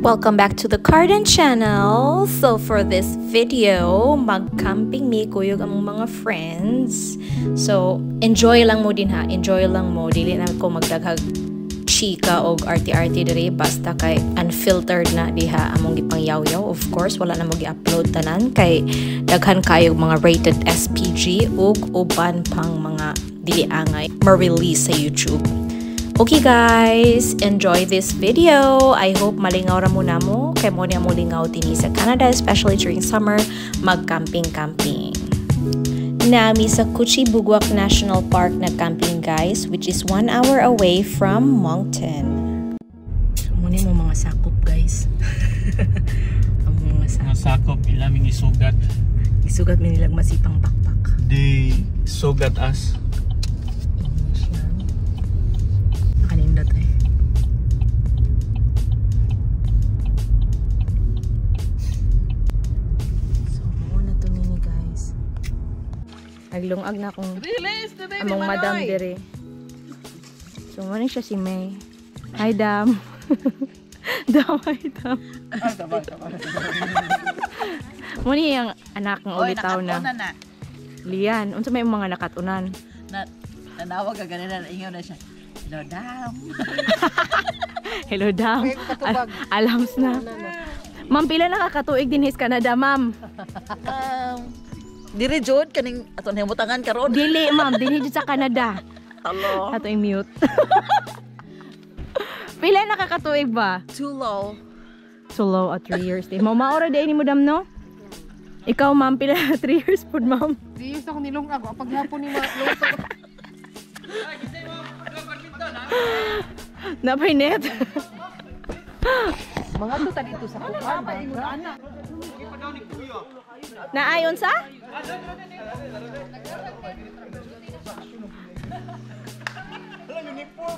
Welcome back to the Carden channel. So for this video, mag-camping mi kuyog ang mga friends. So enjoy lang mo din ha, enjoy lang mo. Dili na ko magdaghag chika og arty-arty diri, basta kay unfiltered na diha among gipangyaw-yaw. Of course, wala na mo gi-upload tanan kay daghan kayo mga rated SPG ug uban pang mga dili angay ma-release sa YouTube. Okay guys, enjoy this video. I hope malingaw ra muna mo. Kay mo niya mo lingaw din sa Canada, especially during summer, mag-camping-camping. Nami sa Cuchibugwak National Park na camping guys, which is 1 hour away from Moncton. Muna mo mga sakop guys. Ang mga sakop ilaming isugat. Isugat mi nilang masipang pakpak. Di sugat as. Kanindot eh. So, muna to nini guys. Naglungag na akong among madam dire. So, muna siya si May. Hi, Dam. Dam, hi, Dam. Muna yung anak ng ulitaw na. Lian, unsa may mga nakatunan? Nanawag ka ganun na ingaw na siya. Hello, Dam. Hello, Dam. Alams na. Ma'am, pila nakakatuig din his Canada, ma'am? Diri jud kaning aton himutangan karon. Dili, ma'am. Dili jud sa Canada. Hello. Ato yung mute. Pila nakakatuig ba? Too low. So low at 3 years. Maura din ni mo, Dam, no? Ikaw, ma'am, pila 3 years po, ma'am? 3 years ako nilungag. Paghapon ni mga luto. Napay net. Mga tuta dito sa kuwan. Naayon sa?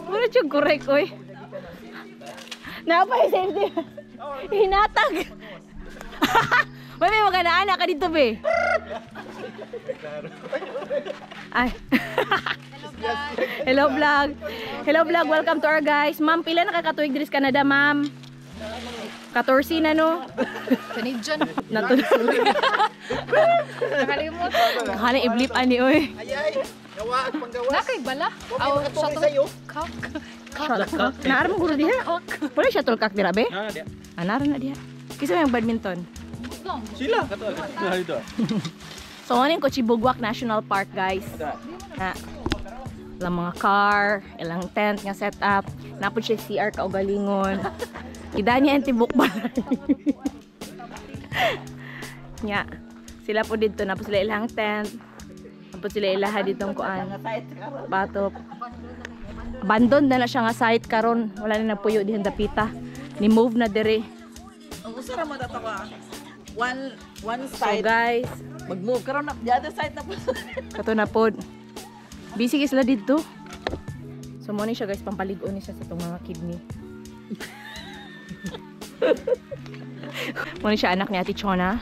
Wala siya correct, oy. Napay safety. Hinatag. May mga naanak ka dito, be. Ay. Hello vlog. Hello vlog, welcome to our guys. Ma'am, pila nakakatuig diri sa Canada, ma'am? 14 na no? Canadian. Natulog. Nakalimot. Hala i-blip ani oy. Ayay, gawa at panggawas. Nakay bala. Aw, shuttlecock. Shuttlecock. Naara mo guro diha. Wala shuttlecock dira be? Anara na diha. Kisa yung badminton. Sila kato dito. So ano yung Cuchibugwak National Park guys. Na ilang mga car, ilang tent nga setup. Napod siya CR kaugalingon. Ida niya ang tibok ba? Nya. Sila po dito, napod sila ilang tent. Napod sila ilaha ditong kuan. Batop. Abandon na siya nga site karon. Wala na nagpuyo dihan dapita. Ni move na dire. Usara mo datawa. One So side guys, mag-move karon na the other side na po. kato na pod. Busy sila dito. So mo ni siya guys, pampaligon ni siya sa itong mga kidney. Mo ni siya anak ni Ate Chona.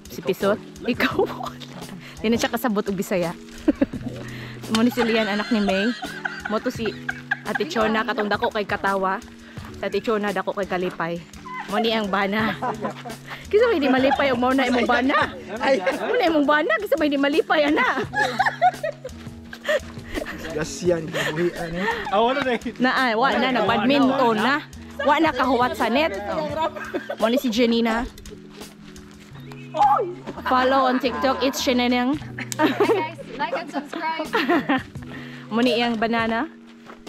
Si Pisot. Ikaw. Di na siya kasabot og Bisaya. Mo ni si Lian anak ni May. Mo to si Ate Chona katong dako kay Katawa. Sa Ate Chona dako kay Kalipay. Mo ni ang bana. Kisa may di malipay og mao na imong bana. Ay, mo na imong bana kisa may di malipay ana. Gasyan buhian eh. Awala na. Wa na nag badminton na. Wa na kahuwat sa net. Mo ni si Janina. Follow on TikTok, it's Sheneneng. Guys, like and subscribe. Mo ni iyang banana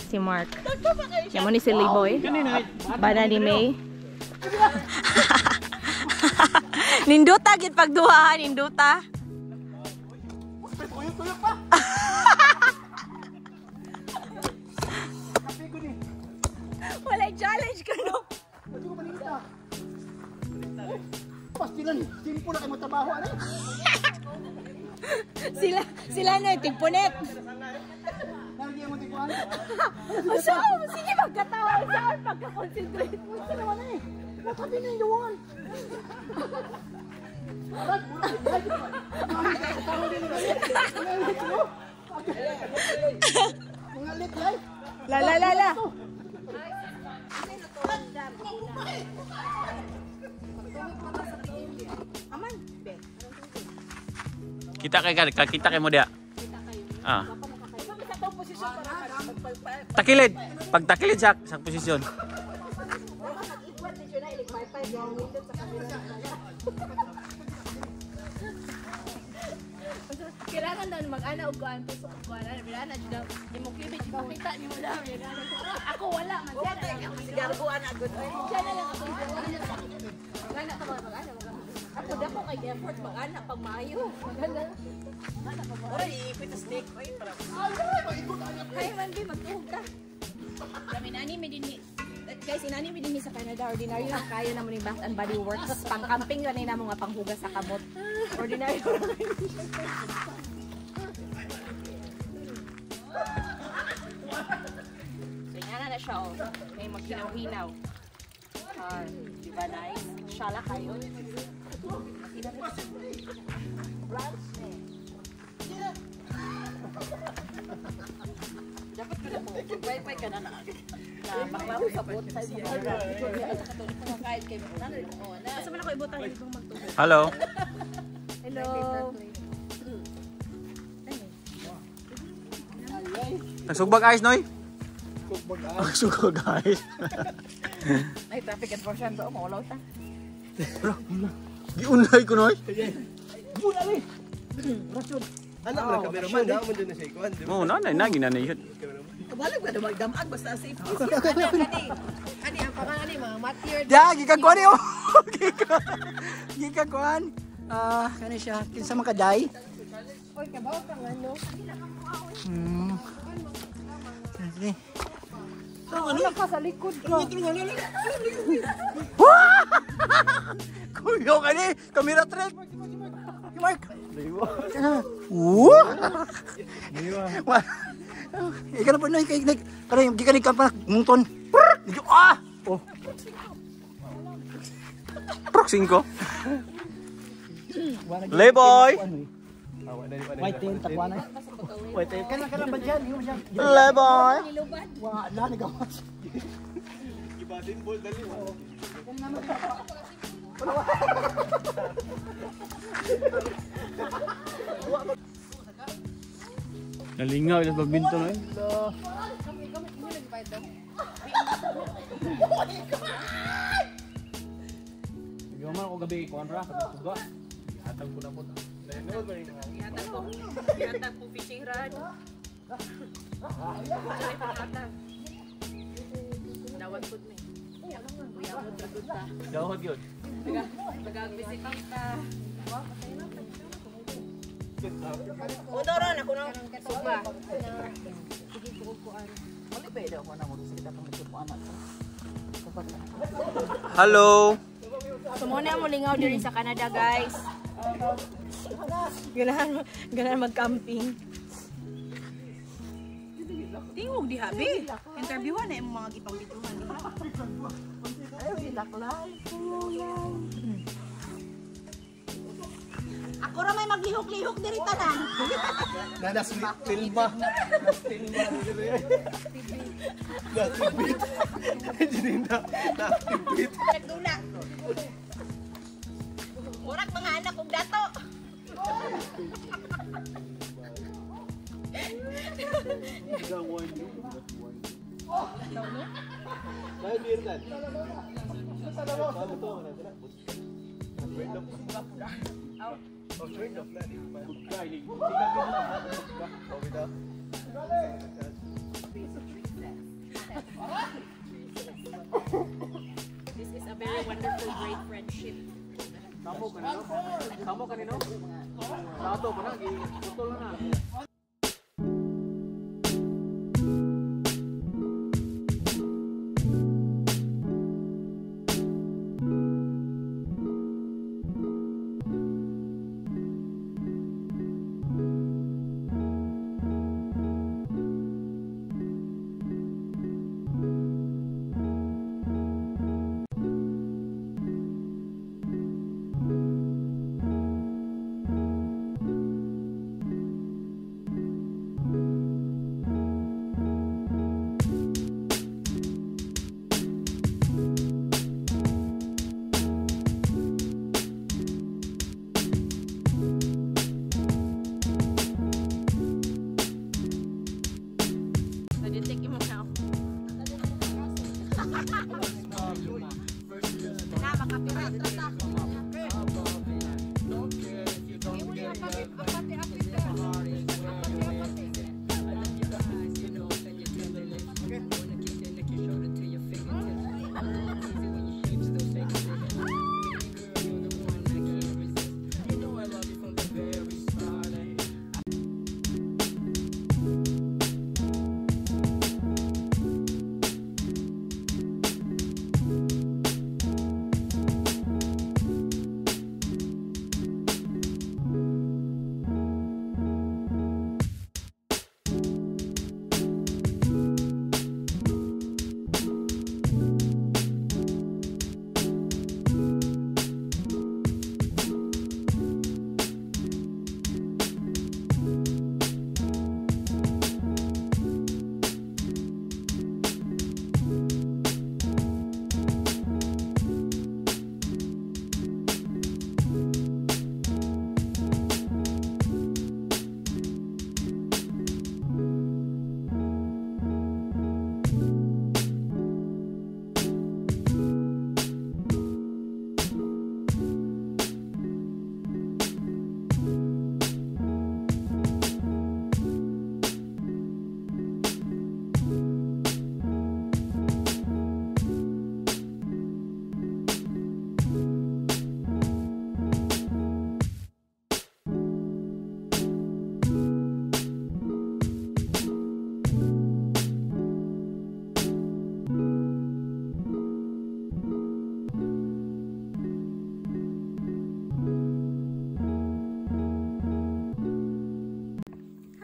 si Mark. Mo ni si Liboy. Banana ni May. Ninduta gid pagduha, ninduta. Wala challenge ka no. Pastilan, simple na kay mo trabaho ani. Sila na tigpunet. Lagi mo tikuan. So, sige magkatawa saan pagka-concentrate. Gusto naman eh. Nakabi na yung duwan. La la la la. Kita kay mo dia. Ah. Takilid. Pag takilid sa posisyon. Kailangan daw mag-ana og kuan to kuan ana bilana jud di mo kibit makita ni mo daw ako wala man siya na Sigarbuan agad. siya na lang ako magana ka mag-ana ako dako kay effort mag-ana pag maayo magana Ora iipit ang stick. Ay, para. ay man bi magtuhog ka kami nani mi dinhi guys inani mi dinhi sa Canada ordinary lang kaya namo ni Bath and Body Works pang camping gani namo nga panghugas sa kamot ordinary so ingana na siya oh may maghinaw-hinaw di ba nice shala kayo Dapat ko na mo. Pay-pay ka na na. Na maklaw sa pot. Kahit kayo. asa man ako ibutang ibang magtuhog Hello. hello Nagsugbag ice noy? Sugbag ice. Ay, traffic enforcement to. Mawalaw ta. Giunay ko noy. Anak mo na cameraman, na mo din na siya ikuan, di ba? Mo nanay nagi nanay yun. Kabalag ba na magdamag basta safe. ani ang pangalan ni mga Matthew Ya, gikakuan niyo. Gikakuan. Kani siya, kinsa man kaday? oy kabaw kang ano Sige. wala ka sa likod ko Kuyo kani, camera trick. Mark. Ikaw na po na kay kanay gikan ka pa mungton. Ah! Oh. Proxing ko. Leboy. White tail takwana. White tail. Kana ba diyan? Iyo diyan. Leboy. Wa na ni gawas. Ibasin ball dali mo. Nalingaw ila badminton eh. Gaman ko gabi ikuan ra sa tuga. Hatag ko na po. Nanood ba yung Yatag po fishing rod. Dawat po me. Kuya mo tragod ta. Dawag yun. Nagag-visiting ta. Odoron ako nang suba. Sige ko kuan. Wala ba daw mo na mo sa kita pang mo anak. Hello. So muna mo lingaw diri sa Canada, guys. Ganahan mag-camping. Tingog di habi. Interviewan na imong mga gipang bituhan. Ay, laklay. Ako ra may maglihok-lihok diri tanan. Nanas filma. Nas filma. Nas bit. Jadi na. Nas bit. Nagdula. Murag mga anak kong dato. Dahil beer dan. Oh, straight off na. This is a very wonderful, great friendship. Kamu kanino? Sato pa na, gutol na.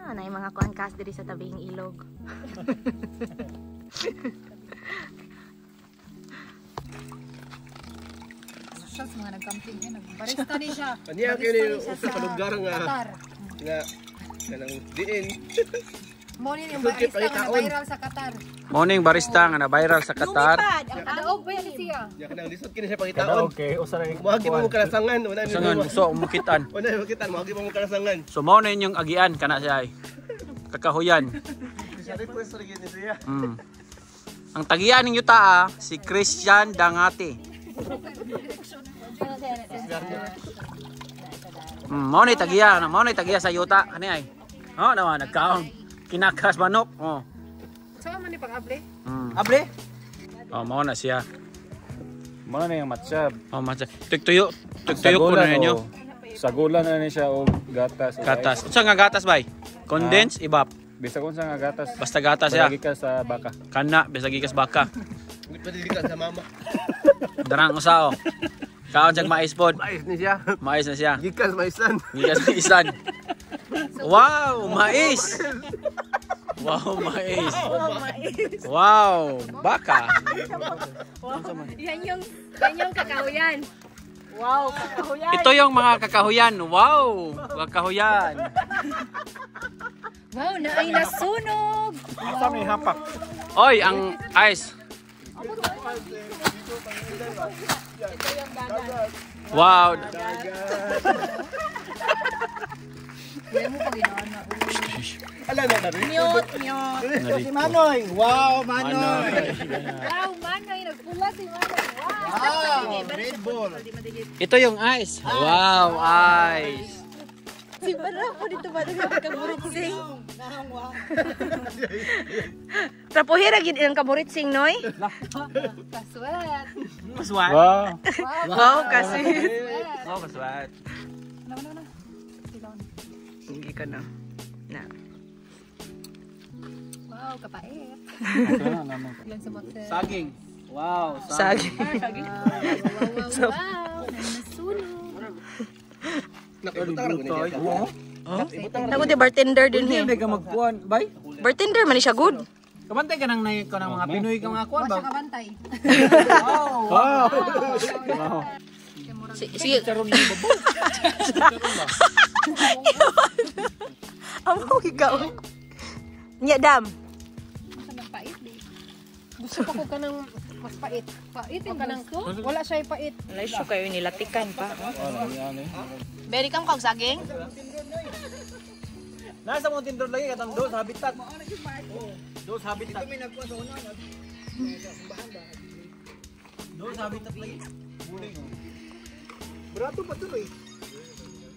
Na yung mga kuangkas diri sa tabing ilog. Siya sa mga nag-camping yan. Barista ni siya. Aniya kayo ni usa ka lugar nga kanang diin. Mo ni yung barista nga viral sa Qatar. Morning barista nga na viral sa Qatar. Lumipad ang kadaog ba yan siya? Ya kanang lisod kini siya pangitaon. Okay, usa na Muagi mo kalasangan, wala ni. Sangan so umukitan. Wala mo kitan, muagi mo kalasangan. So mao na yung agian kana siya ay. Kakahuyan. Siya request rin ni siya. Ang tagian ninyo taa si Christian Dangate. Mao ni tagiya sa yuta kani ay. Oh naman nagkaon. Kinakas manok. Oh. Saan man ni pag-able? Abre? Oh, mao na siya. Mao na yung matchab. Oh, matcha. Tugtuyo ko na ninyo. Sagulan na ni siya og gatas. Gatas. Unsa nga gatas bay? Condense ibap. Bisa kung sa nga gatas. Basta gatas siya. Lagi ka sa baka. Kana bisag gikas baka. Hindi pa dili ka sa mama. Darang usao. Kaon jag mais pod. Mais ni siya. Mais na siya. Gikas maisan. Gikas isan. Wow, mais. Wow, mais. Wow, baka. Yan yung kakahuyan. Wow, kakahuyan. Ito yung mga kakahuyan. Wow, kakahuyan. Wow, na ay nasunog. Asa may hapak. Oy, ang ice. Wow. Yan mo pag inaana. Ala na rin. Mute. Si Manoy. Wow, Manoy. Wow, Manoy. Nagpula si Manoy. Wow. Red Bull. Ito yung ice. Wow, ice. Si Barra po dito ba nagkaburitsing? Trapuhira gid ang kamuritsing noy. Kaswat. Maswat. Wow. Wow, kasi. Oh, maswat. No. Hindi ka na. Na. Wow, kapait. Sana naman. Yan sa bakse. Saging. Wow, Sagi. Wow, nasunog. Nakibutang ra ko niya. Ako di bartender din he. Hindi ka magkuhan, bay? Bartender man ni siya good. Kabantay ka nang naik ko ng mga Pinoy ka mga kuhan Siya ba? kabantay. Wow. Sige. Amo ikaw. Nya dam. Masa magpait di. Gusto pa ko ka ng mas pait. Pait yung gusto? Wala siya yung pait. Laisyo kayo nilatikan pa. Beri kam kag saging. Nasa mong tindor lagi katang dos habitat. Dos habitat. Doon sa habitat lagi. Buling. Barato pa to eh.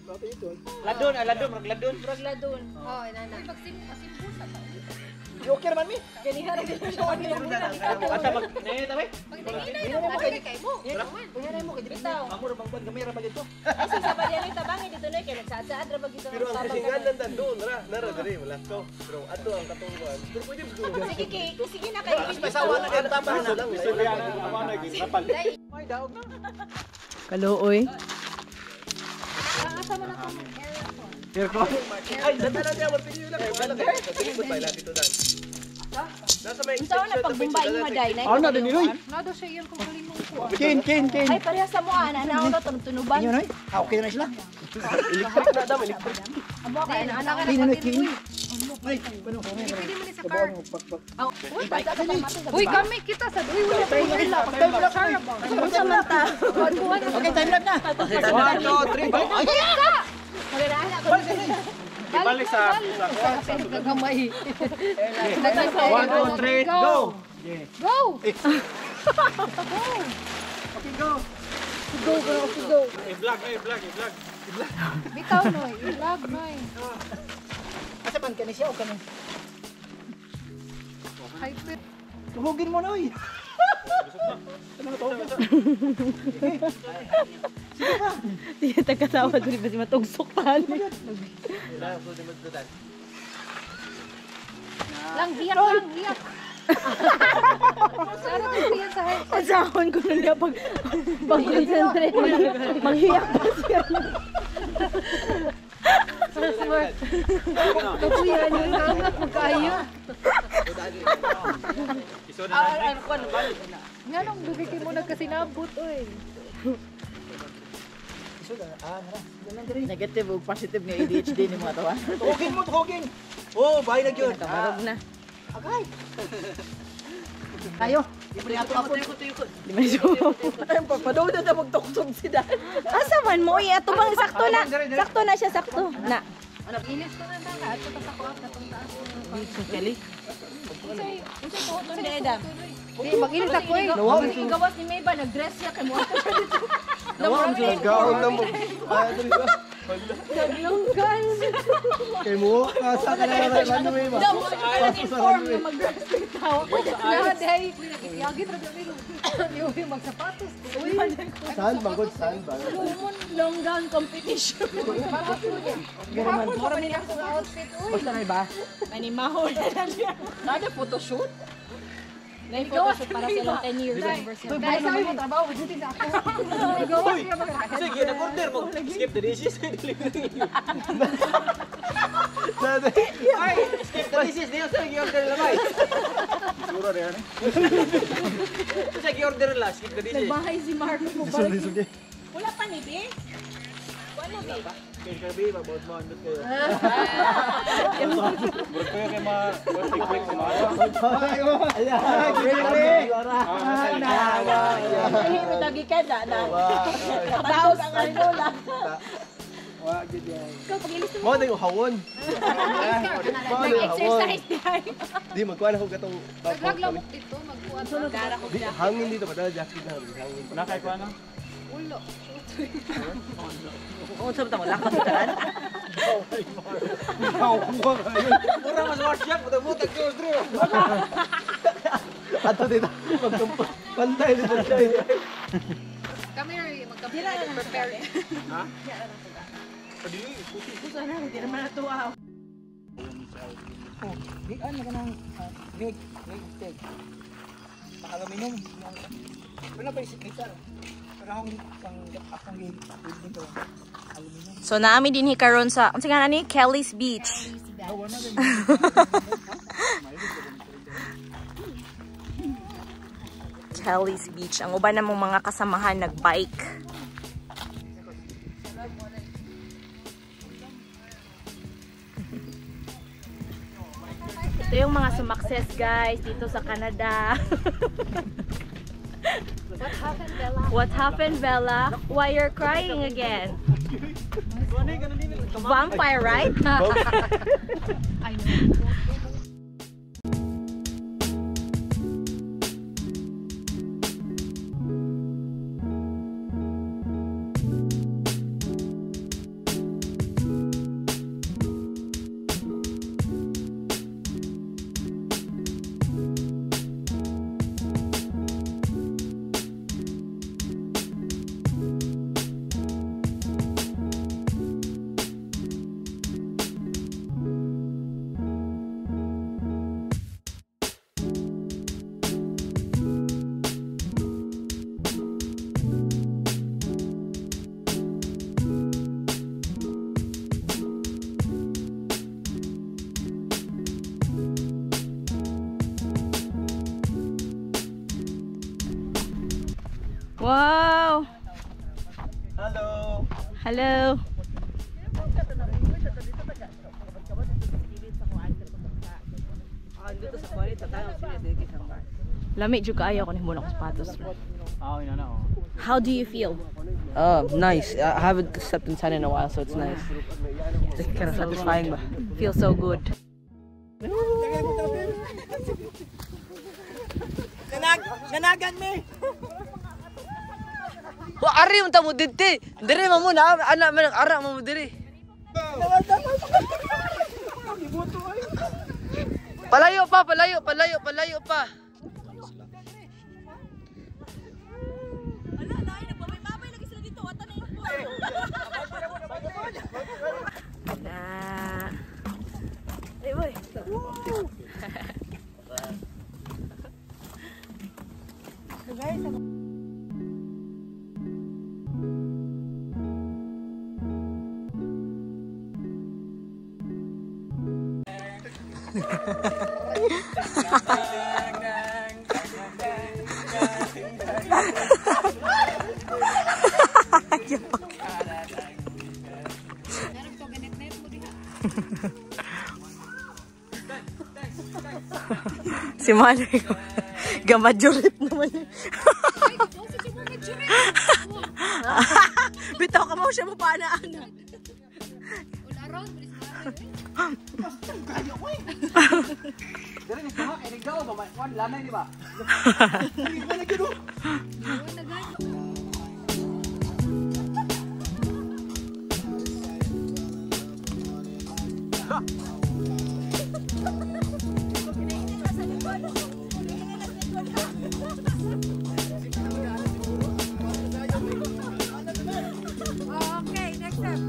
Barato ito. Ladon, magladon. Ragladon. Oh, inana. Okay naman mi. Ganihan na din siya wag nila muna. Asa mag nay tabi. Pagdaginay kay mo. Kunyari mo kay bitaw. Amo ra bang ban gamay ra ba dito? Ay sa Badiali tabangin dito na kay nagsasaad ra bagito. Pero ang kasingan nandan doon, nara diri wala to. Pero ato ang katungkuan. Pero pwede mo Sige na kay Pasawa na din tama na lang. Ay daog na. Kaluoy. asa mo na ko Aircon. Ay, data na niya magpinyo lang. Wala kay. Dili mo pa dito dan. Nasa may Unsa na pagbumbay mo day na. Ano na din niloy? Nado siya yung kumulimong ko. Kin. Ay pareha sa mo ana na ako tunuban. Inyo noy. Okay na sila. electric na dam, electric. Amo kay ana ka Kin na na kin. Ay, ano ko Pwede mo ni sa car. Uy, Uy, kami kita sa uy wala pa yung ila. time lapse. Unsa man ta? Okay, time lapse na. 1, 2, 3, go. Ay, Balik sa gagamay. 1, 2, 3, go. Go. Go. I-vlog. Bitaw noy, i-vlog noy. Asa man kani siya o kani? Hyper. Tuhugin mo noy. Sige, tagkatawa doon ba si matugsok tali. Lang giyak. Sana tayo sa hay. Pasahon ko na niya pag-concentrate mo. Manghiyak pa siya. Kapuyan yung nangat mo kayo. Nga nung dugikin mo nagkasinabot, oy. Negative o positive nga ADHD ni mga tawa. Tuhugin. Oh, bahay na gyud. Kamarog na. Tayo. Ipre ato apon. Di man siya. Ayun pa, padaw na magtuksog si Dan. Asa man mo? Ato bang sakto na. Sakto na siya, sakto. Na. Ilis ko na na ka. Ato sa kuwak na itong taas. Kelly. Unsay tuhod nun ni Edam? Mag-ilis ako eh. Ang gawas ni Mayba, nag-dress siya kay mo. Nagaon na mo. Naglunggan. Kay mo, asa ka na ano may ba? Daw mo inform na mag-dress ng tao. Na day, yagit ra kami. Yung magsapatos. Uy, Saan bangod saan ba? long gown competition. Garaman mo rin ako sa outfit. Uy, Basta may ba? animaho na lang siya. Nada photoshoot? May photoshoot para sa ilang 10 years anniversary. Dahil sa mo trabaho, buti sa ako. Gawas niya ba? Sige, nag-order mo. Skip the dishes. Ay, skip the dishes. Di sa i-order lang ay. Siguro na yan. Sa i-order lang, skip the dishes. Nagbahay si Marco mo ba? Wala pa ni Be? Wala Be? Kay kabi, mabod-mondot kayo. Murag kayo kay ma-break sa mga. Hihiro lagi ka na. Nakabaos ang ano lang. Ikaw, pag-ilis mo. Mo na yung hawon. Nag-exercise niya. Di magkuha na ko gatong Naglaglawok dito, magkuhan sa dara ko. Di hangin dito padala jacket na hangin. Nakay ko ano? Ulo. Oo, sabi tamo lakad ka daan. Mura mas workshop. Buta-buta ko order. Ato dito. Pantay dito siya. Kami na mag-prepare. Hindi naman natuwa. Big ano ka nang big steak. Aluminum. Wala pa isip nito. Pero akong dito. Aluminum. So naami din hikaron sa unsa nga ni Kelly's Beach. Kelly's Beach. Ang uban namong mga kasamahan nagbike. Ito yung mga sumakses guys dito sa Canada. What happened, Bella? Why you're crying again? Vampire, right? I know. Wow! Hello. Hello! Lamig jud kaayo ko ni muna ko sapatos. Oh, ina na. How do you feel? Nice. I haven't stepped in sand in a while, so it's nice. It's kind of satisfying, but Feel so good. Ganagan me. ari mo tamo dito. Dire mo muna, ana man ara mo dire. Palayo pa. Si Mali gamajurit naman yun. Bitaw ka mo siya mo paanaan. Dire ni sama kay nigdaw ba man lanay di ba? Okay, next step.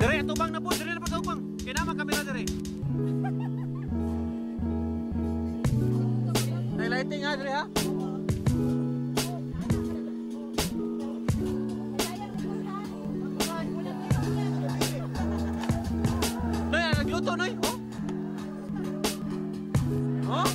Dire tubang na po, dire na po tubang. Kinama kamera dire. Highlighting ha dire ha. Noy, nagluto noy. Oh. Oh.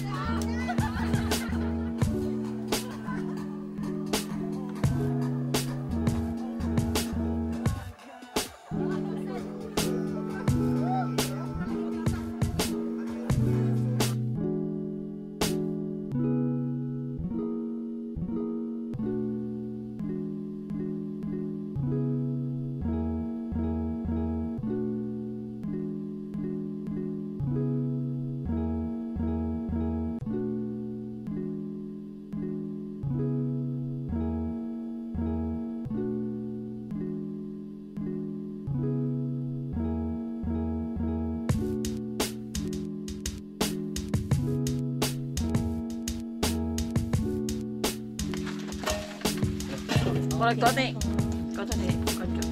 Korek to ni. Koto ni. Koto.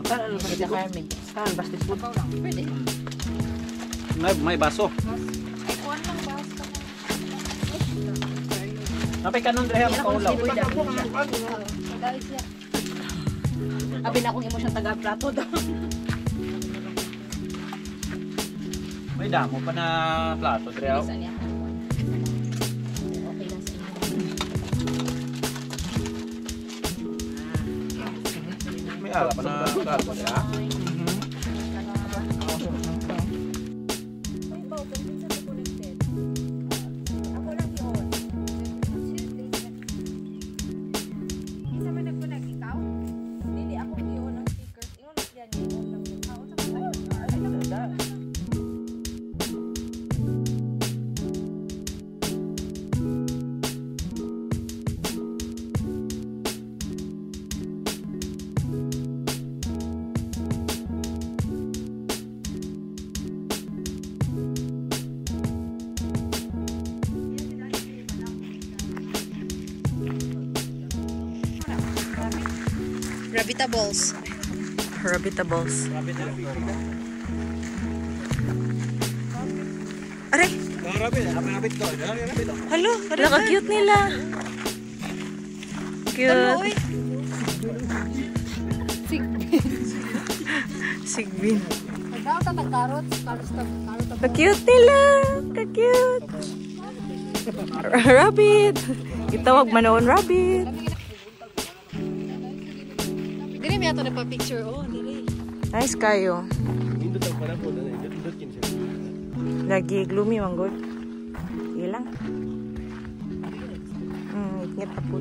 Kan ano ba kita kami? Kan basketball pa lang. Pwede. May baso. Ay, kuwan lang ba? Napay kanon dire ha kaulaw. Guys, yeah. Abi na akong imo siyang taga-plato daw. May damo pa na plato dire ha. Saan niya? Okay lang sa inyo. May ala pa na plato dire ha. Rabbitables. Rabbitables. Aray! Rabbit ko. Hello, Naka-cute nila. Cute. Sigbin. Ka-cute nila. Ka-cute. Rabbit. Itawag manoon rabbit. Dili mi ato na pa picture oh, dili. Nice kayo. Indot ang pala po. Indot kin siya. Lagi gloomy manggod. Ilang. Ngit na po.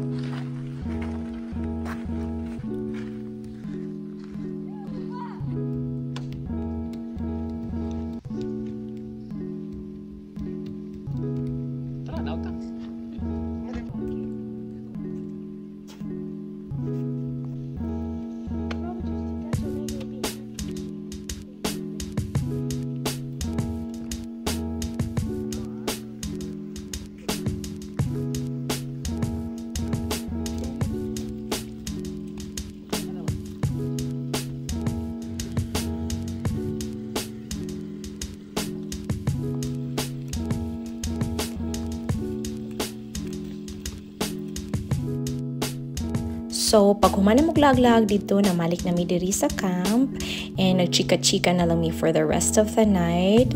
So, pag humana mo glaglag dito, namalik na mi diri sa camp and nagchika-chika na lang mi for the rest of the night.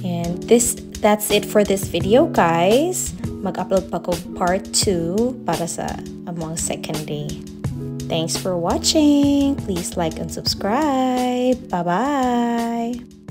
And that's it for this video, guys. Mag-upload pa ko part 2 para sa among second day. Thanks for watching. Please like and subscribe. Bye-bye.